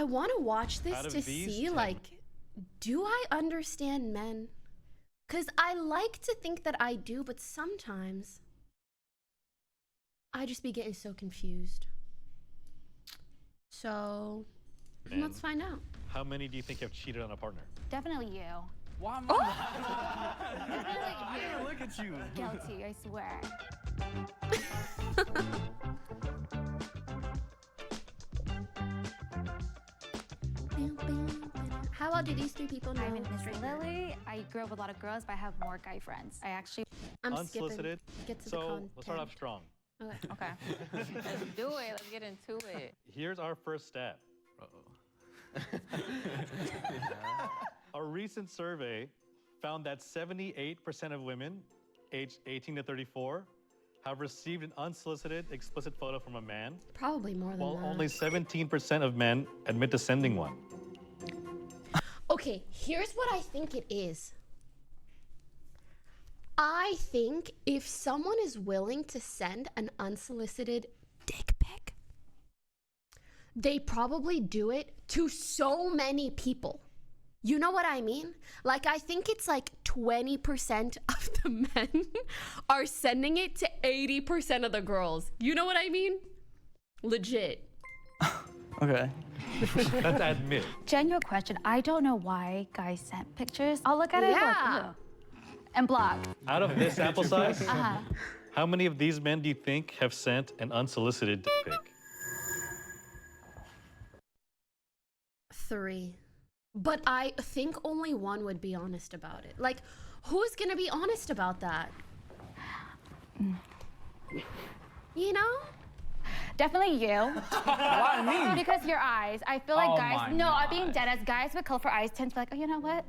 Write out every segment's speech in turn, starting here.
I want to watch this to see, 10. like, do I understand men? Because I like to think that I do, but sometimes I just be getting so confused. So, let's find out. How many do you think have cheated on a partner? Definitely you. Why am Definitely you. Look at you. Guilty, I swear. How well do these 3 people know? My name is Lily. I grew up with a lot of girls, but I have more guy friends. I actually... I'm Unsolicited. skipping. Get to the So content. let's start off strong. Okay. Okay. Let's do it. Let's get into it. Here's our first stat. A recent survey found that 78% of women aged 18 to 34 have received an unsolicited explicit photo from a man, Probably more than while that. only 17% of men admit to sending one. Okay, here's what I think it is. I think if someone is willing to send an unsolicited dick pic, they probably do it to so many people. You know what I mean? Like, I think it's like 20% of the men are sending it to 80% of the girls. You know what I mean? Legit. Okay. Let's admit. Genuine question. I don't know why guys sent pictures. I'll look at it Yeah. and, and block. Out of this sample size, how many of these men do you think have sent an unsolicited dick pic? 3. But I think only 1 would be honest about it. Like, who's gonna be honest about that? You know? Definitely you. Why me? Because your eyes. I feel like Oh guys... my No, I'm being God. dead. As guys with colorful eyes tend to be like, oh, you know what?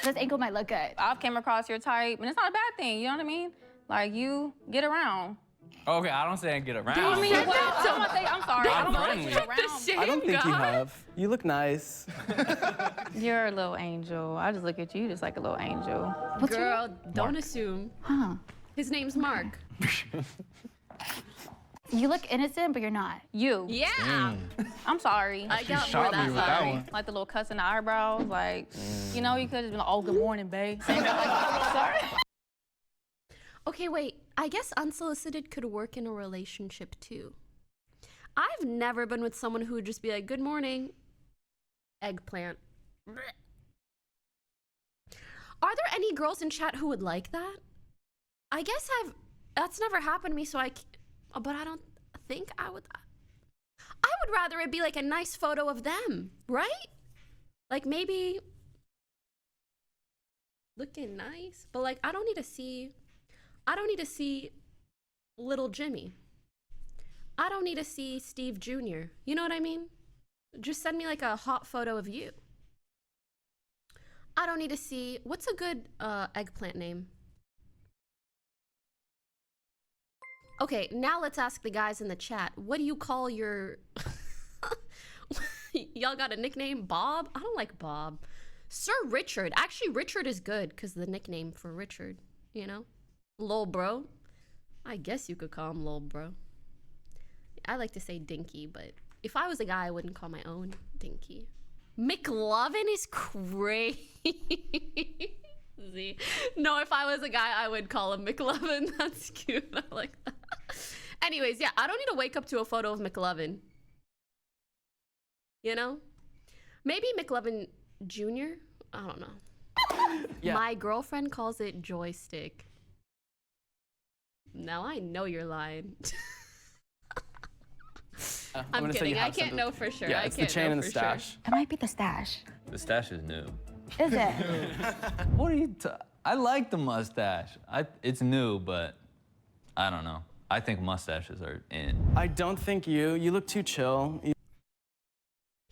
This ankle might look good. I've came across your type, and it's not a bad thing. You know what I mean? Like, you get around. Okay, I don't say I get around. I mean, said well, that I'm, not saying, I'm sorry. I don't know that you friendly. get around. Same I don't think you guy? have. You look nice. You're a little angel. I just look at you just like a little angel. What's your Girl, don't assume. Huh. His name's Mark. You look innocent, but you're not. You. Yeah. I'm sorry. I got more shot me that with that side. one. Like the little cuss in the eyebrows. Like, you know, you could have been like, oh, good morning, babe. Sorry. Okay, wait. I guess unsolicited could work in a relationship too. I've never been with someone who would just be like, good morning, eggplant. Are there any girls in chat who would like that? I guess that's never happened to me, so but I don't think I would rather it be like a nice photo of them, right? Like maybe looking nice, but like I don't need to see little Jimmy. I don't need to see Steve Jr. You know what I mean? Just send me like a hot photo of you. I don't need to see, what's a good eggplant name? Okay, now let's ask the guys in the chat. What do you call your... Y'all got a nickname? Bob? I don't like Bob. Sir Richard. Actually, Richard is good because the nickname for Richard, you know? Lil bro. I guess you could call him Lil bro. I like to say Dinky, but if I was a guy, I wouldn't call my own Dinky. McLovin is crazy. No, if I was a guy, I would call him McLovin. That's cute. I like that. Anyways, yeah, I don't need to wake up to a photo of McLovin. You know? Maybe McLovin Jr.? I don't know. Yeah. My girlfriend calls it joystick. Now I know you're lying. I'm gonna say kidding. you I have can't sent know it. for sure. Yeah, I it's the can't chain know and the for sure. stash. It might be the stash. The stash is new. Is it? What are you? I like the mustache. It's new, but I don't know. I think mustaches are in. I don't think you look too chill.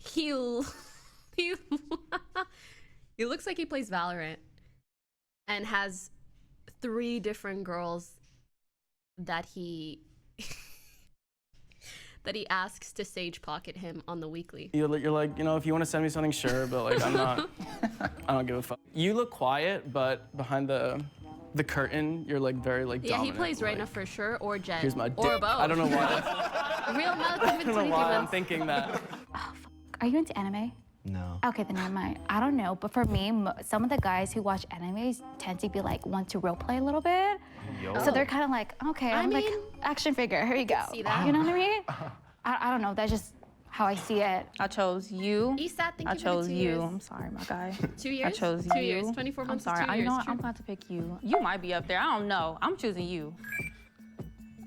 He looks like he plays Valorant and has 3 different girls that he asks to sage pocket him on the weekly. You're like, you know, if you want to send me something, sure, but like, I don't give a fuck. You look quiet, but behind the curtain, you're like very like Yeah, he dominant, plays like, Reyna for sure, or Jet, Here's my or dick. both. I don't know why. Real milk I don't know why I'm thinking that. Oh, fuck. Are you into anime? No. Okay, then never mind. I don't know, but for me, some of the guys who watch animes tend to be like want to role play a little bit. So they're kind of like, okay, I'm like mean, action figure. Here you go. see that. You know what I mean? I don't know. That's just how I see it. I chose you. Esat, thank I you for chose the 2 you. years. I'm sorry, my guy. 2 years? I chose 2 you. years. 24 months I'm is sorry. 2 You know years. what? I'm going to pick you. You might be up there. I don't know. I'm choosing you.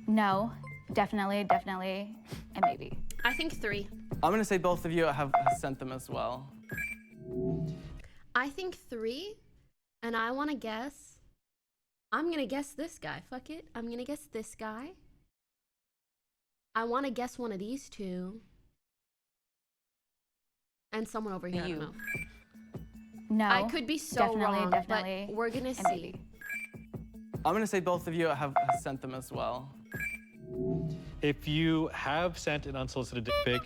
No, definitely, and maybe. I think 3. I'm gonna say both of you have sent them as well. I think 3, and I want to guess. I'm gonna guess this guy. Fuck it. I'm gonna guess this guy. I want to guess one of these 2. And someone over here. I don't You. know. No. I could be so wrong, definitely, but we're gonna and see. maybe. I'm gonna say both of you have sent them as well. If you have sent an unsolicited dick pic,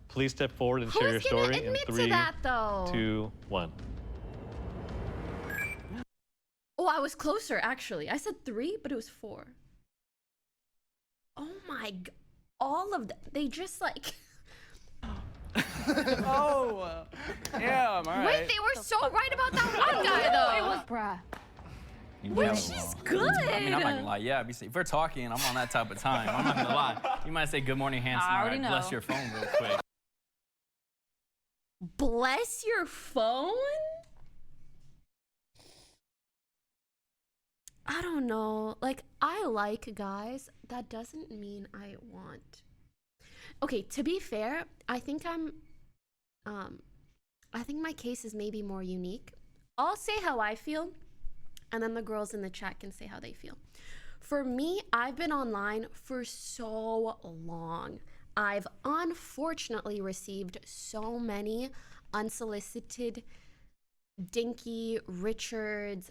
please step forward and share your Who's gonna story in admit 3, to that though? 2, 1. Oh, I was closer actually. I said 3, but it was 4. Oh my god. All of them. They just like. Oh, damn, all right. Wait, they were so right about that one guy though. Bruh. Which is good. I mean, I'm not gonna lie. Yeah, if we're talking, I'm on that type of time. I'm not gonna lie. You might say good morning, handsome. I All already right, bless know. your phone real quick. Bless your phone? I don't know. Like, I like guys. That doesn't mean I want. Okay, to be fair, I think I think my case is maybe more unique. I'll say how I feel, and then the girls in the chat can say how they feel. For me, I've been online for so long. I've unfortunately received so many unsolicited, dinky Richards.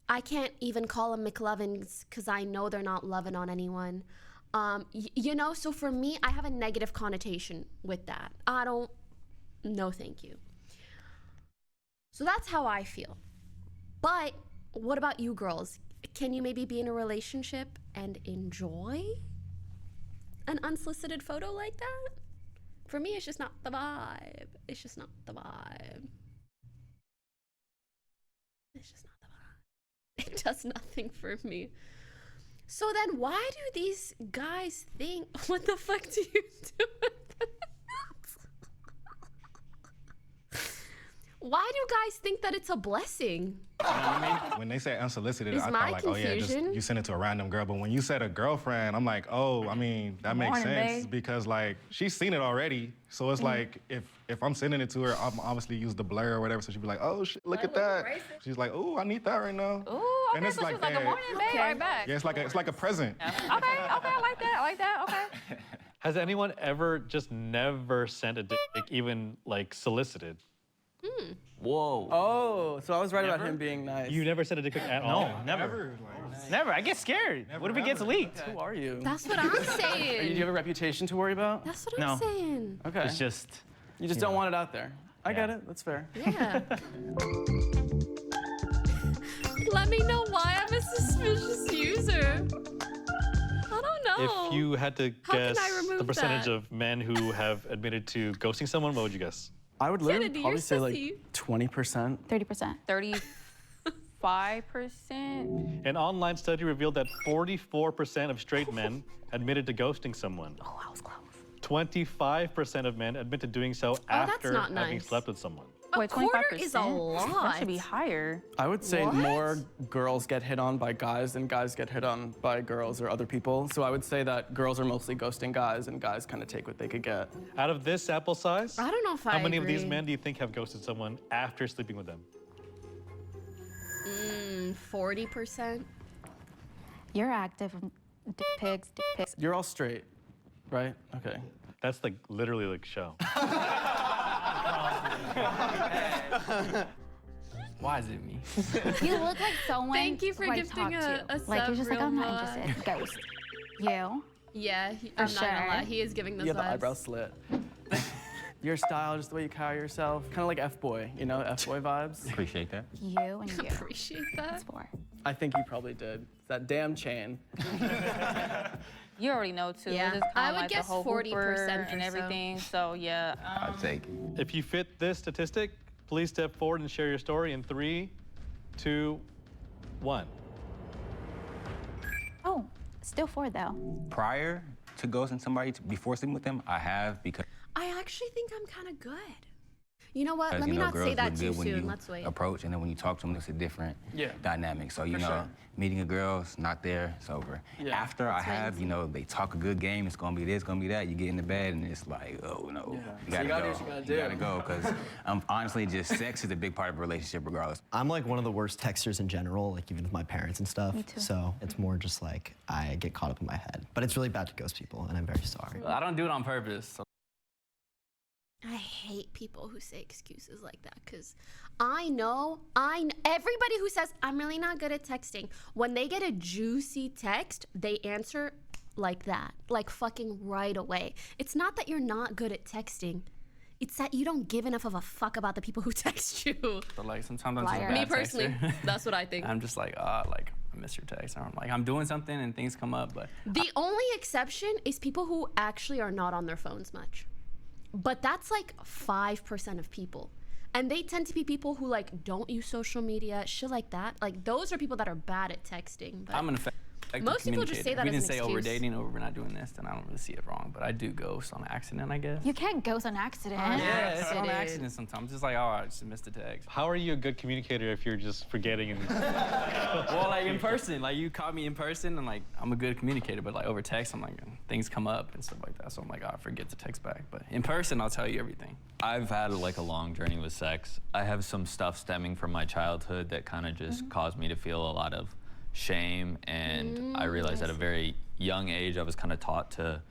I can't even call them McLovins because I know they're not loving on anyone. You know, so for me, I have a negative connotation with that. I don't, no thank you. So that's how I feel. But what about you girls? Can you maybe be in a relationship and enjoy an unsolicited photo like that? For me, it's just not the vibe. It's just not the vibe. It's just not the vibe. It does nothing for me. So then why do these guys think, what the fuck do you do with this? Why do guys think that it's a blessing? When they say unsolicited, Is I my thought like, oh yeah, just confusion? you send it to a random girl. But when you said a girlfriend, I'm like, oh, I mean, that makes Morning, sense babe. because like she's seen it already. So it's like if I'm sending it to her, I'm obviously use the blur or whatever. So she'd be like, oh shit, look at that. She's like, oh, I need that right now. Ooh, And okay, it's so like she's like, that. good morning, babe, right back. Yeah, it's like a present. Okay, I like that, okay. Has anyone ever just never sent a dick pic, even like solicited? Whoa. Oh, so I was right about Never? him being nice. You never sent a dick pic at all? No, never. Never. I get scared. What if it gets leaked? Who are you? That's what I'm Do you saying. have a reputation to worry about? That's what No. I'm saying. Okay. It's just. You just don't want it out there. I get it. That's fair. Yeah. Let me know why I'm a suspicious user. I don't know. If you had to How can guess I remove the percentage that? of men who have admitted to ghosting someone, what would you guess? I would literally Kennedy, probably you're say like sissy. 20%. 30%. 35%. An online study revealed that 44% of straight men admitted to ghosting someone. Oh, I was close. 25% of men admit to doing so that's after not having nice. slept with someone. A Wait, quarter 25%? is a lot. That should be higher. I would say What? more girls get hit on by guys than guys get hit on by girls or other people. So I would say that girls are mostly ghosting guys and guys kind of take what they could get. Out of this sample size, I don't know if how I many of these agree. men do you think have ghosted someone after sleeping with them? 40%. You're active. Dick pics. You're all straight, right? Okay. That's like literally like show. Why is it me? You look like someone Thank you for who I gifting talk a to. Like, you're just like, sub I'm real not interested. Ghost. You? Yeah, For I'm not gonna sure. lie. He is giving those You have the vibes. eyebrow slit. Your style, just the way you carry yourself. Kind of like F-boy, you know, F-boy vibes. Appreciate that. You and you. Appreciate that. That's 4. I think you probably did. It's that damn chain. You already know too. Yeah. It's just I kinda would like guess the whole 40% Hooper or and so. everything. So yeah. I'll take it. If you fit this statistic, please step forward and share your story in 3, 2, 1. Oh, still 4 though. Prior to ghosting somebody, before sleeping with them, I have because I actually think I'm kind of good. You know what? Let you me know, not girls say that look too good when soon. you Let's wait. approach, and then when you talk to them, it's a different Yeah. dynamic. So, you know, sure. meeting a girl's not there, it's over. Yeah. After I have, you know, they talk a good game, it's gonna be this, gonna be that. You get in the bed, and it's like, oh, no, Yeah. you So gotta you gotta do go. what you gotta You do. gotta go, because honestly, just sex is a big part of a relationship regardless. I'm like one of the worst texters in general, like even with my parents and stuff. Me too. So it's more just like I get caught up in my head. But it's really bad to ghost people, and I'm very sorry. I don't do it on purpose. So. I hate people who say excuses like that because I know everybody who says I'm really not good at texting, when they get a juicy text, they answer like that, like fucking right away. It's not that you're not good at texting. It's that you don't give enough of a fuck about the people who text you. But like sometimes I'm just a Liar. bad Me personally, texter. that's what I think. I'm just like, like I miss your text. Or I'm like, I'm doing something and things come up, but The only exception is people who actually are not on their phones much. But that's like 5% of people. And they tend to be people who like don't use social media, shit like that. Like those are people that are bad at texting. But I'm an effective most people just say communicator. that If we as didn't an say, oh, we're excuse. dating, or we're not doing this, then I don't really see it wrong. But I do ghost on accident, I guess. You can't ghost on accident. Yeah, it's on accident. accident sometimes. Just like, oh, I just missed a text. How are you a good communicator if you're just forgetting and Well, like in person, like you caught me in person, and like I'm a good communicator, but like over text, I'm like things come up and stuff like that. So I'm like, oh, I forget to text back. But in person, I'll tell you everything. I've had like a long journey with sex. I have some stuff stemming from my childhood that kind of just caused me to feel a lot of shame, and I realized at a very young age I was kind of taught to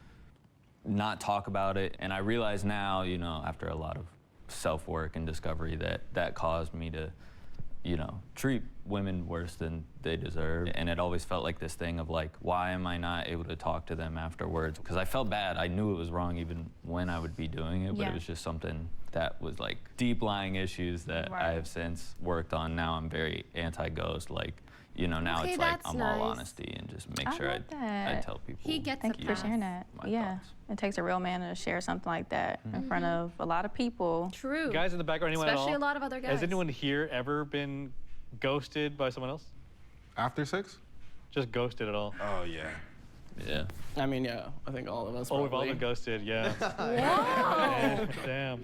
not talk about it, and I realize now, you know, after a lot of self-work and discovery, that that caused me to, you know, treat women worse than they deserve. And it always felt like this thing of like, why am I not able to talk to them afterwards? Because I felt bad. I knew it was wrong even when I would be doing it, but Yeah. it was just something that was like deep lying issues that I have since worked on. Now I'm very anti-ghost. Like, you know, now Okay, it's like that's I'm nice. all honesty and just make I sure love I that. tell people. He gets Thank a you for pass. sharing that. My Yeah. thoughts. It takes a real man to share something like that in front of a lot of people. True. guys in the background, anyone Especially at a all? lot of other guys. Has anyone here ever been ghosted by someone else? After sex? Just ghosted at all? Oh, yeah. Yeah. I mean, yeah, I think all of us. Oh, we've all probably. been ghosted, yeah. Wow. Damn.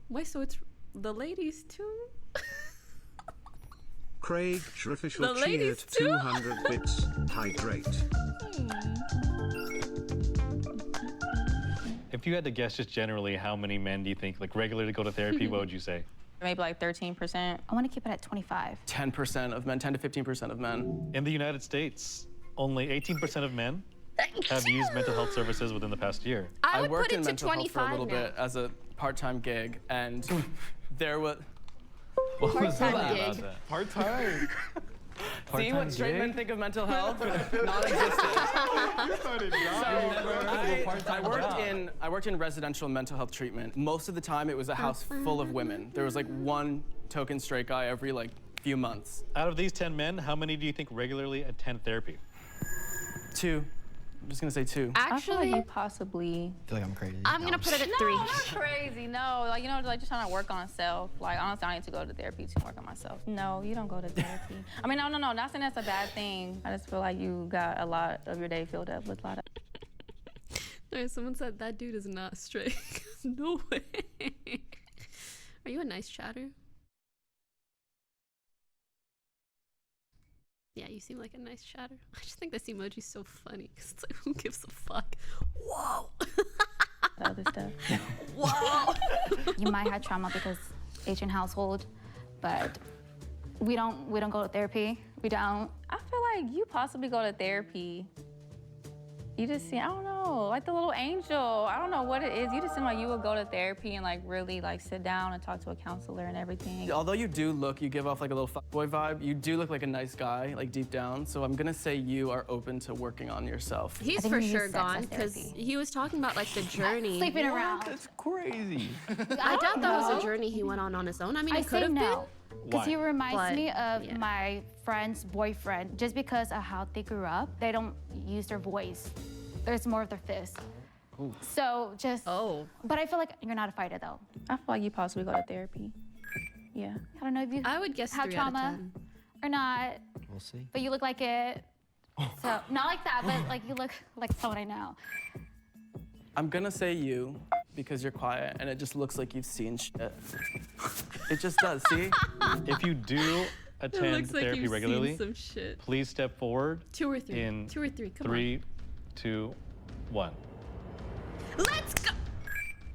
Wait, so it's the ladies too? Craig Official The ladies cheered too? 200 bits. Hydrate. If you had to guess just generally how many men do you think like regularly go to therapy, what would you say? Maybe like 13%. I want to keep it at 25. 10% of men, 10 to 15% of men. In the United States, only 18% of men have used mental health services within the past year. I would worked put in it to mental health for a 25 little now. bit as a part-time gig, and there was What was Part-time that gig. about that? part-time. See what straight men think of mental health? Non-existent. I worked in residential mental health treatment. Most of the time, it was a house full of women. There was like one token straight guy every like few months. Out of these 10 men, how many do you think regularly attend therapy? 2. I'm just gonna say 2. I feel like Actually, you possibly. I feel like I'm crazy. I'm gonna put it at 3. No, not crazy. No, like you know, like just trying to work on self. Like honestly, I need to go to therapy to work on myself. No, you don't go to therapy. I mean, no. Not saying that's a bad thing. I just feel like you got a lot of your day filled up with a lot of. Someone said that dude is not straight. No way. Are you a nice chatter? Yeah, you seem like a nice chatter. I just think this emoji's so funny because it's like, who gives a fuck? Whoa. Other stuff. Whoa. You might have trauma because Asian household, but we don't go to therapy. We don't. I feel like you possibly go to therapy. You just see, I don't know, like the little angel. I don't know what it is. You just seem like you would go to therapy and like really like sit down and talk to a counselor and everything. Although you give off like a little fuckboy vibe, you do look like a nice guy, like deep down. So I'm gonna say you are open to working on yourself. He's think for we need sure sex gone as because therapy. he was talking about like the journey. Sleeping around. That's crazy. I doubt that was a journey he went on his own. I mean, I it could say have no. been. Because he reminds But, me of yeah. my friend's boyfriend, just because of how they grew up, they don't use their voice. There's more of their fist. Ooh. So just, but I feel like you're not a fighter though. I feel like you possibly go to therapy. Yeah. I don't know if you I would guess have 3 out of trauma 10. or not, We'll see. but you look like it. So, not like that, but like you look like someone I know. I'm gonna say you because you're quiet and it just looks like you've seen shit. It just does, see? If you do attend looks like therapy you've regularly, seen some shit. please step forward 2 or 3. in 2 or 3. Come 3, 2, 1. on. Let's go.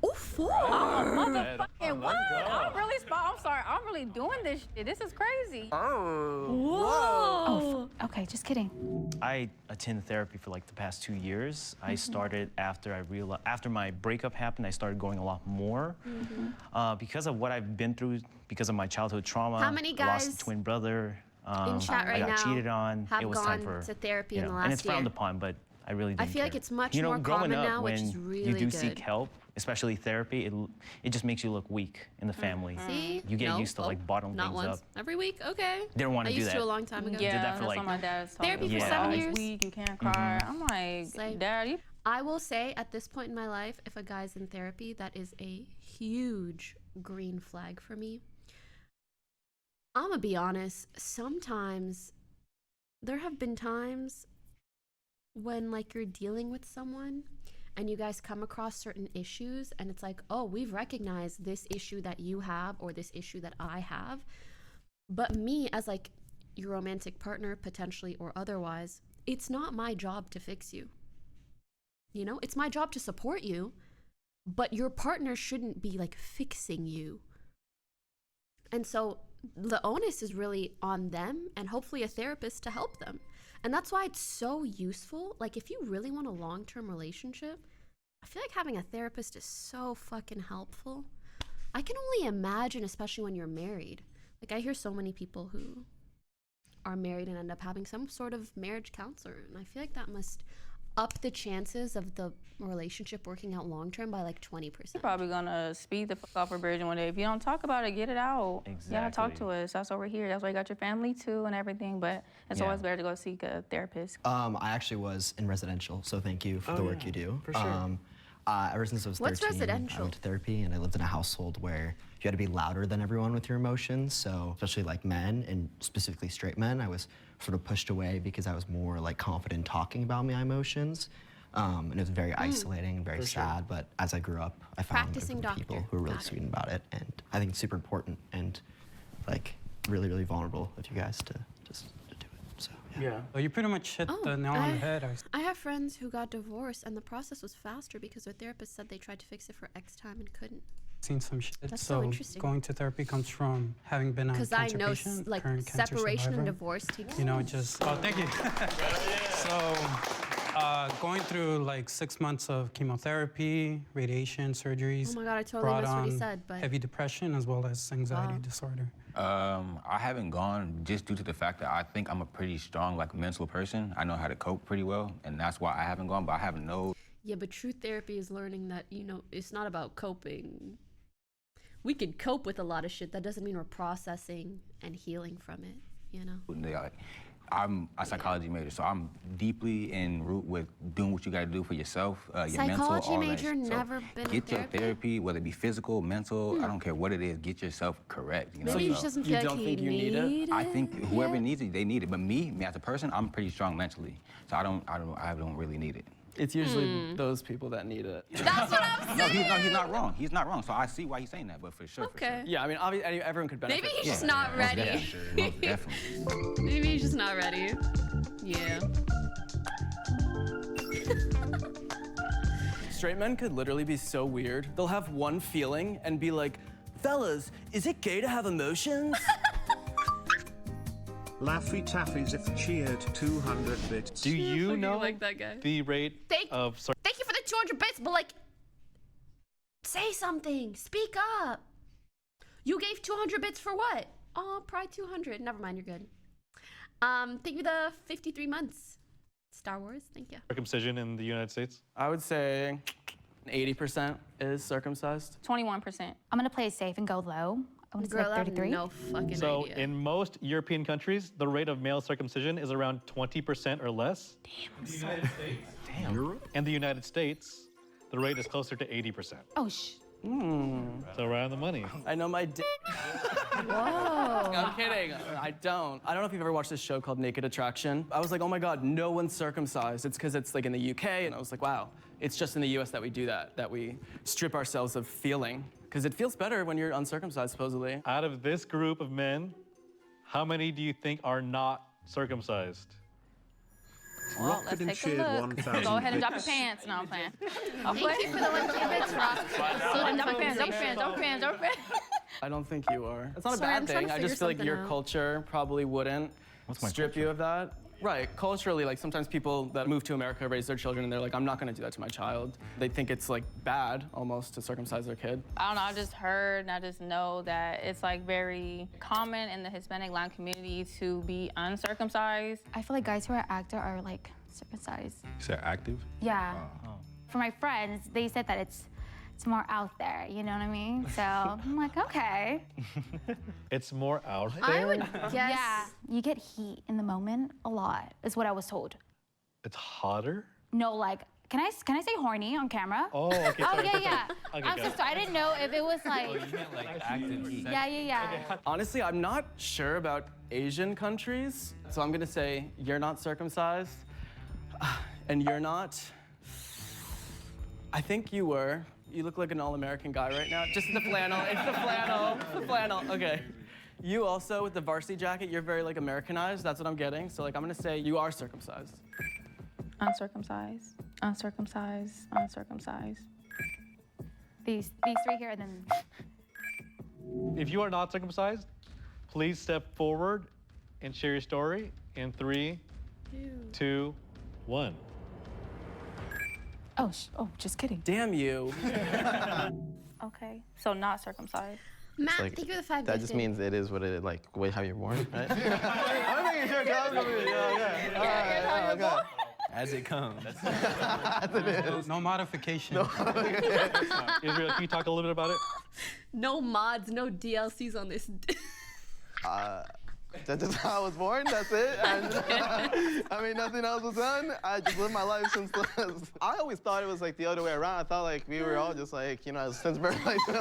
Oh, 4. Motherfucking what? I'm really I'm sorry. I'm really doing this shit. This is crazy. Whoa. Okay, just kidding. I attend therapy for like the past 2 years. I started after my breakup happened, I started going a lot more. Because of what I've been through, because of my childhood trauma. How many I lost guys a twin brother. in chat right I got now cheated on. have It was gone time for to therapy you in know, the last and it's frowned year? upon, but I really didn't I feel like care. it's much you know, more growing common up, now, which when is really you do good. seek help, especially therapy, it just makes you look weak in the family. See? You get No. used to like bottling Not things once. up. Every week? Okay. They don't want I to do used that. to a long time ago. Yeah, that that's for, like- what my dad's talking Therapy for about. 7 It's years? weak, you can't cry. I'm like, Same. Dad, you I will say at this point in my life, if a guy's in therapy, that is a huge green flag for me. I'm gonna be honest, sometimes there have been times when like you're dealing with someone and you guys come across certain issues and it's like, oh, we've recognized this issue that you have or this issue that I have. But me as like your romantic partner, potentially or otherwise, it's not my job to fix you. You know, it's my job to support you, but your partner shouldn't be like fixing you. And so the onus is really on them and hopefully a therapist to help them. And that's why it's so useful. Like if you really want a long-term relationship, I feel like having a therapist is so fucking helpful. I can only imagine, especially when you're married. Like I hear so many people who are married and end up having some sort of marriage counselor. And I feel like that must up the chances of the relationship working out long term by like 20%. You're probably gonna speed the fuck off a bridge one day. If you don't talk about it, get it out. Exactly. Yeah, talk to us. That's over here. That's why you got your family too and everything. But it's Yeah. always better to go seek a therapist. I actually was in residential, so thank you for the work you do. for sure. Ever since I was 13, What's residential? I went to therapy, and I lived in a household where you had to be louder than everyone with your emotions. So especially like men, and specifically straight men, I was sort of pushed away because I was more like confident talking about my emotions. And it was very isolating and very sad. But as I grew up, I found Practicing a group of people doctor. who were really Got it. sweet about it, and I think it's super important and like really, really vulnerable of you guys to just to do it. So yeah. Well, you pretty much hit the nail on the head. I have friends who got divorced and the process was faster because their therapist said they tried to fix it for X time and couldn't. Seen some shit. That's so interesting. Going to therapy comes from having been a Because I cancer know patient, like current cancer separation and survivor. divorce takes. You know, just thank you. So, going through like 6 months of chemotherapy, radiation, surgeries. Oh my God, I totally brought missed what he on said, but- heavy depression as well as anxiety disorder. I haven't gone just due to the fact that I think I'm a pretty strong, like, mental person. I know how to cope pretty well, and that's why I haven't gone, but I have no... Yeah, but true therapy is learning that, you know, it's not about coping. We can cope with a lot of shit. That doesn't mean we're processing and healing from it, you know? Like, I'm a psychology major, so I'm deeply in root with doing what you got to do for yourself, your mental, Psychology all major, that. So never been in get your therapy? therapy, whether it be physical, mental, I don't care what it is, get yourself correct. You know? Maybe he So just doesn't feel like he need it. I think whoever needs it, they need it. But me as a person, I'm pretty strong mentally, so I don't really need it. It's usually those people that need it. That's what I'm No, he's not wrong. He's not wrong. So I see why he's saying that, but for sure. Okay. Yeah, I mean, obviously, everyone could benefit. Maybe he's from just it. not ready. Most definitely. Maybe he's just not ready. Yeah. Straight men could literally be so weird. They'll have one feeling and be like, fellas, is it gay to have emotions? Laffy Taffies if cheered 200 bits. Do you know like that guy. the rate of... Thank you for the 200 bits, but like, say something. Speak up. You gave 200 bits for what? Oh, probably 200. Never mind, you're good. Thank you for the 53 months. Star Wars, thank you. circumcision in the United States? I would say 80% is circumcised. 21%. I'm gonna play it safe and go low. I want to say Girl, like I have 33. no fucking So idea. in most European countries, the rate of male circumcision is around 20% or less. Damn. In the United States, Damn. in the United States, the rate is closer to 80%. Oh, shh. So right on the money. I know my dick. Whoa. I'm kidding. I don't. I don't know if you've ever watched this show called Naked Attraction. I was like, oh my God, no one's circumcised. It's because it's like in the UK, and I was like, wow, it's just in the US that we do that we strip ourselves of feeling. Because it feels better when you're uncircumcised, supposedly. Out of this group of men, how many do you think are not circumcised? Well, let's take a look. Go ahead and drop your pants. No, I'm playing. I'm playing. Thank you for the 1K bits, Rock. Drop your pants, drop your pants, drop your pants, drop your pants. I don't think you are. It's not a Sorry, I'm bad trying thing. to I figure just feel like something your out. culture probably wouldn't my strip you of that. Right, culturally, like sometimes people that move to America raise their children and they're like, I'm not gonna do that to my child. They think it's like bad almost to circumcise their kid. I don't know, I just heard and I just know that it's like very common in the Hispanic line community to be uncircumcised. I feel like guys who are actor are like circumcised. You said active? Yeah. For my friends, they said that it's more out there, you know what I mean? So I'm like, okay. It's more out there? I would guess. Yeah, you get heat in the moment a lot, is what I was told. It's hotter? No, like, can I say horny on camera? Oh, okay. Oh, sorry. yeah. Okay, I'm got so it. sorry. I didn't know if it was like, You meant like active sex. yeah. Honestly, I'm not sure about Asian countries, so I'm gonna say you're not circumcised, and you're not. I think you were. You look like an all-American guy right now. Just the flannel. It's the flannel. It's the flannel. Okay. You also, with the varsity jacket, you're very like Americanized. That's what I'm getting. So like, I'm gonna say you are circumcised. Uncircumcised, uncircumcised, uncircumcised. These three here, and then. If you are not circumcised, please step forward and share your story in 3, 2, 1. Oh, just kidding. Damn you. Okay, so not circumcised. Matt, like, thank you for the 5 That gifted. just means it is what it is, like how you're born, right? I'm making sure guys gonna be. Okay. As it comes. No modification. Israel, can you talk a little bit about it? No mods, no DLCs on this. That's just how I was born. That's it. And, I mean, nothing else was done. I just lived my life since. I always thought it was like the other way around. I thought like we were all just like, you know, since birth like this.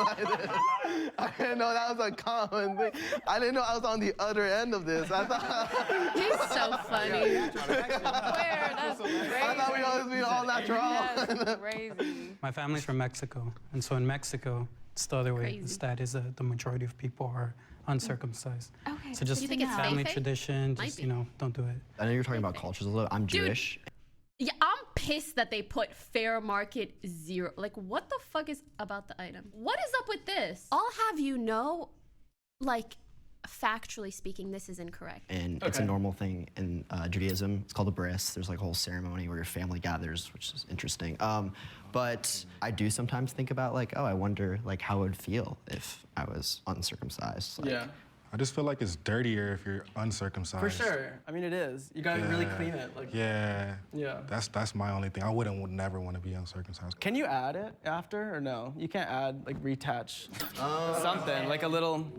I didn't know that was a common thing. I didn't know I was on the other end of this. I thought. He's so funny. That's crazy. I thought we always be all natural. That's crazy. My family's from Mexico, and so in Mexico, it's the other way. Crazy. Instead, is the majority of people are uncircumcised. Okay. So just Do you think it's family fake? tradition, Might just be. you know, don't do it. I know you're talking about cultures a little. I'm Dude. Jewish. Yeah, I'm pissed that they put fair market 0. Like, what the fuck is about the item? What is up with this? I'll have you know, like, factually speaking, this is incorrect. And it's a normal thing in Judaism. It's called a bris. There's like a whole ceremony where your family gathers, which is interesting. But I do sometimes think about like, oh, I wonder like how it would feel if I was uncircumcised. Like, Yeah. I just feel like it's dirtier if you're uncircumcised. For sure. I mean, it is. You gotta really clean it. Like. Yeah. Yeah. That's my only thing. I would never want to be uncircumcised. Can you add it after or no? You can't add like retouch something like a little.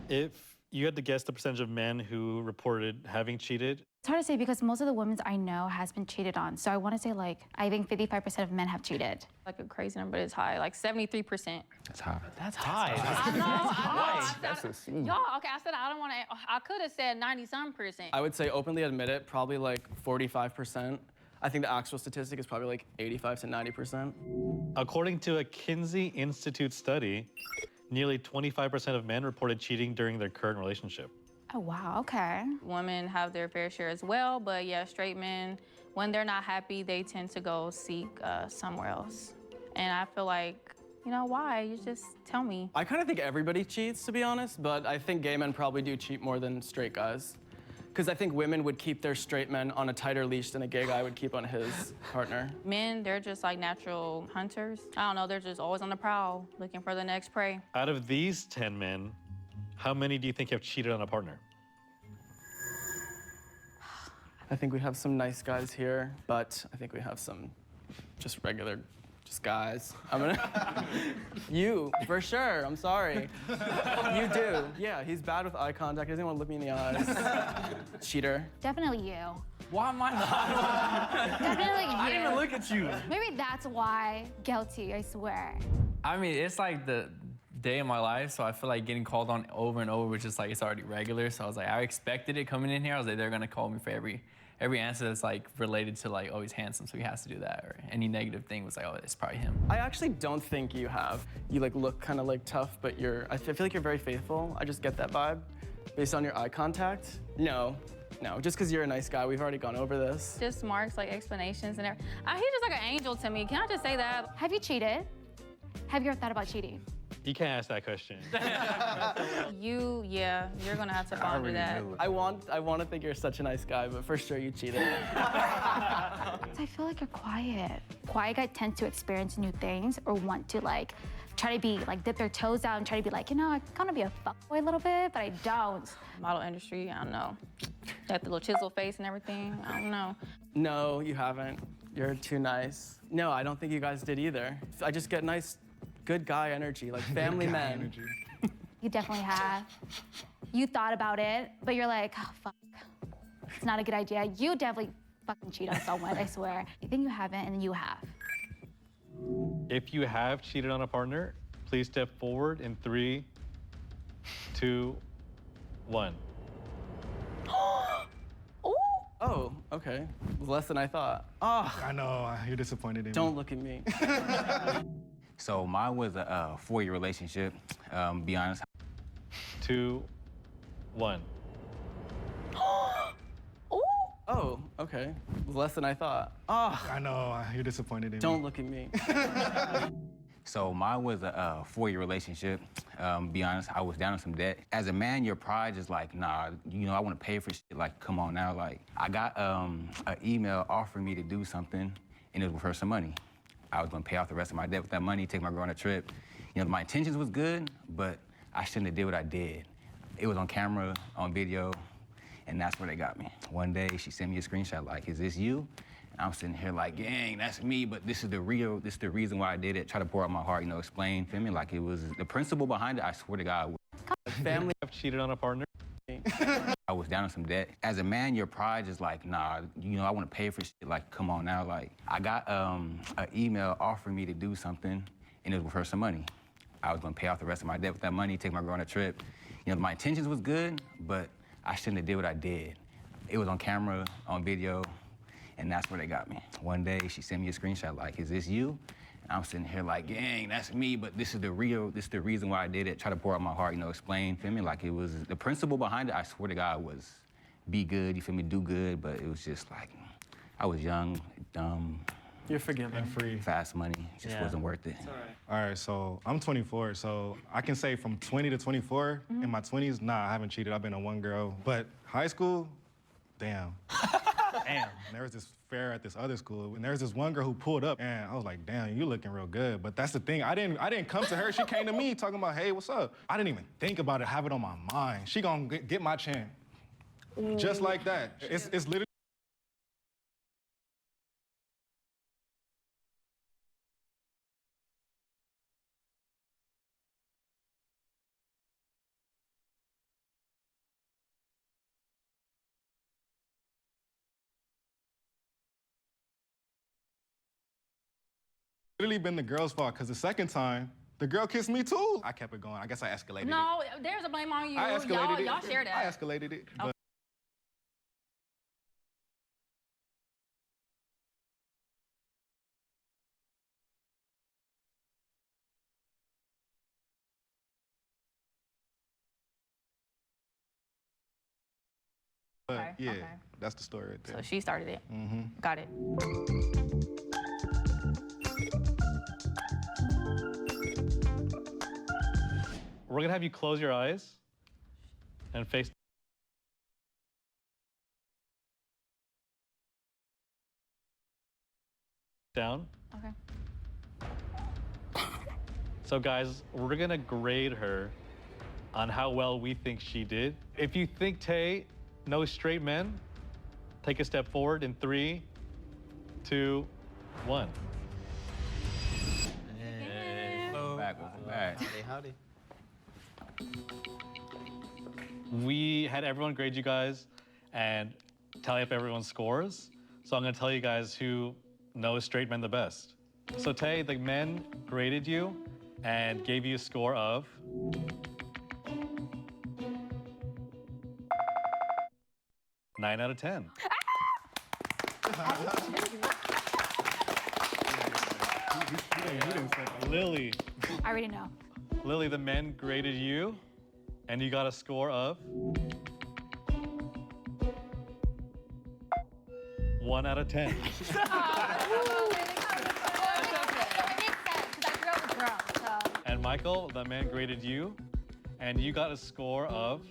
If you had to guess the percentage of men who reported having cheated, It's hard to say because most of the women I know has been cheated on. So I want to say like, I think 55% of men have cheated. Like a crazy number, it's high, like 73%. That's high. That's high. I know. That's a C. Y'all, okay, I said I don't want to. I could have said 90-some%. I would say openly admit it, probably like 45%. I think the actual statistic is probably like 85 to 90%. according to a Kinsey Institute study, nearly 25% of men reported cheating during their current relationship. Oh, wow, okay. Women have their fair share as well, but yeah, straight men, when they're not happy, they tend to go seek somewhere else. And I feel like, you know, why? You just tell me. I kind of think everybody cheats, to be honest, but I think gay men probably do cheat more than straight guys. Because I think women would keep their straight men on a tighter leash than a gay guy would keep on his partner. Men, they're just like natural hunters. I don't know, they're just always on the prowl, looking for the next prey. Out of these 10 men, how many do you think have cheated on a partner? I think we have some nice guys here, but I think we have some just regular, just guys. I'm gonna, you, for sure, I'm sorry. You do. Yeah, he's bad with eye contact, he doesn't want to look me in the eyes. Cheater. Definitely you. Why am I not? Definitely you. I didn't even look at you. Maybe that's why. Guilty, I swear. I mean, it's like the day of my life, so I feel like getting called on over and over, which is like, it's already regular. So I was like, I expected it coming in here. I was like, they're gonna call me for every answer that's like related to like, oh, he's handsome, so he has to do that. Or any negative thing was like, oh, it's probably him. I actually don't think you have. You like look kind of like tough, but I feel like you're very faithful. I just get that vibe based on your eye contact. No, just because you're a nice guy. We've already gone over this. Just Mark's like explanations and everything. He's just like an angel to me. Can I just say that? Have you cheated? Have you ever thought about cheating? You can't ask that question. You're gonna have to ponder that. I want to think you're such a nice guy, but for sure you cheated. I feel like you're quiet. Quiet guys tend to experience new things or want to like try to be like dip their toes out and try to be like, you know, I kind of be a fuckboy a little bit, but I don't. Model industry, I don't know. Got the little chisel face and everything. I don't know. No, you haven't. You're too nice. No, I don't think you guys did either. I just get nice, good guy energy, like family men. You definitely have. You thought about it, but you're like, oh, fuck. It's not a good idea. You definitely fucking cheat on someone, I swear. You think you haven't, and then you have. If you have cheated on a partner, please step forward in 3, 2, 1. Oh, okay. Less than I thought. Oh. I know, you're disappointed in me. Don't look at me. So mine was a 4-year relationship, be honest. 2, 1. Oh, okay. Less than I thought. Oh. I know, you're disappointed in me. Don't look at me. So mine was a 4-year relationship. Be honest, I was down in some debt. As a man, your pride is like, nah, you know, I want to pay for shit. Like, come on now. Like, I got an email offering me to do something, and it was for some money. I was gonna pay off the rest of my debt with that money, take my girl on a trip. You know, my intentions was good, but I shouldn't have did what I did. It was on camera, on video, and that's where they got me. One day, she sent me a screenshot like, is this you? And I'm sitting here like, gang, that's me, but this is the reason why I did it. Try to pour out my heart, you know, explain, feel me? Like it was, the principle behind it, I swear to God. Family have cheated on a partner. I was down in some debt. As a man, your pride is like, nah, you know, I want to pay for shit. Like, come on now. Like, I got an email offering me to do something, and it was for some money. I was gonna pay off the rest of my debt with that money, take my girl on a trip. You know, my intentions was good, but I shouldn't have did what I did. It was on camera, on video, and that's where they got me. One day, she sent me a screenshot like, is this you? And I'm sitting here like, gang, that's me, but this is the reason why I did it. Try to pour out my heart, you know, explain, feel me? Like it was, the principle behind it, I swear to God, was be good, you feel me, do good, but it was just like, I was young, dumb. You're forgiven. And free. Fast money, just wasn't worth it. It's all right. All right, so I'm 24, so I can say from 20 to 24, in my 20s, nah, I haven't cheated. I've been on one girl. But high school, damn. Damn. And there was this fair at this other school, and there was this one girl who pulled up, and I was like, damn, you looking real good. But that's the thing, I didn't come to her. She came to me talking about, hey, what's up? I didn't even think about it, have it on my mind. She gonna get my chin. Just like that. It's literally. Literally been the girl's fault, because the second time, the girl kissed me too. I kept it going. I guess I escalated it. No, there's a blame on you. I escalated it. Y'all share that. I escalated it. But Okay, yeah, okay. that's the story right there. So she started it. Mm-hmm. Got it. We're gonna have you close your eyes and face down. Okay. So guys, we're gonna grade her on how well we think she did. If you think Tay knows straight men, take a step forward in 3, 2, 1. back. Welcome back. Howdy. We had everyone grade you guys and tally up everyone's scores. So I'm gonna tell you guys who knows straight men the best. So Tay, the men graded you and gave you a score of 9 out of 10. Lily. I already know. Lily, the men graded you and you got a score of 1 out of 10. And Michael, the man graded you, and you got a score of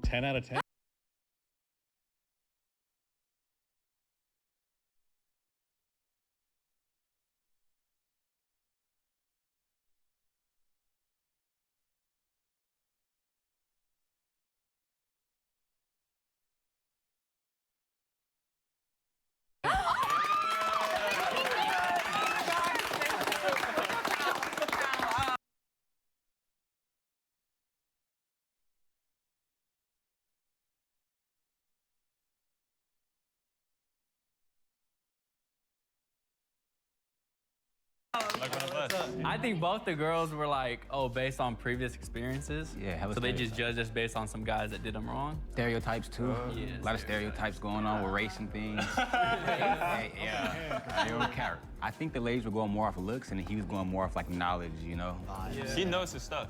10 out of 10. I think both the girls were like, oh, based on previous experiences. Yeah, so they just judged us based on some guys that did them wrong. Stereotypes too. Yeah, a lot of stereotypes going on with race and things. yeah. They don't care. I think the ladies were going more off of looks, and he was going more off like knowledge, you know. She knows his stuff.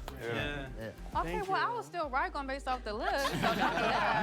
Okay, well, I was still right going based off the looks. So don't do that.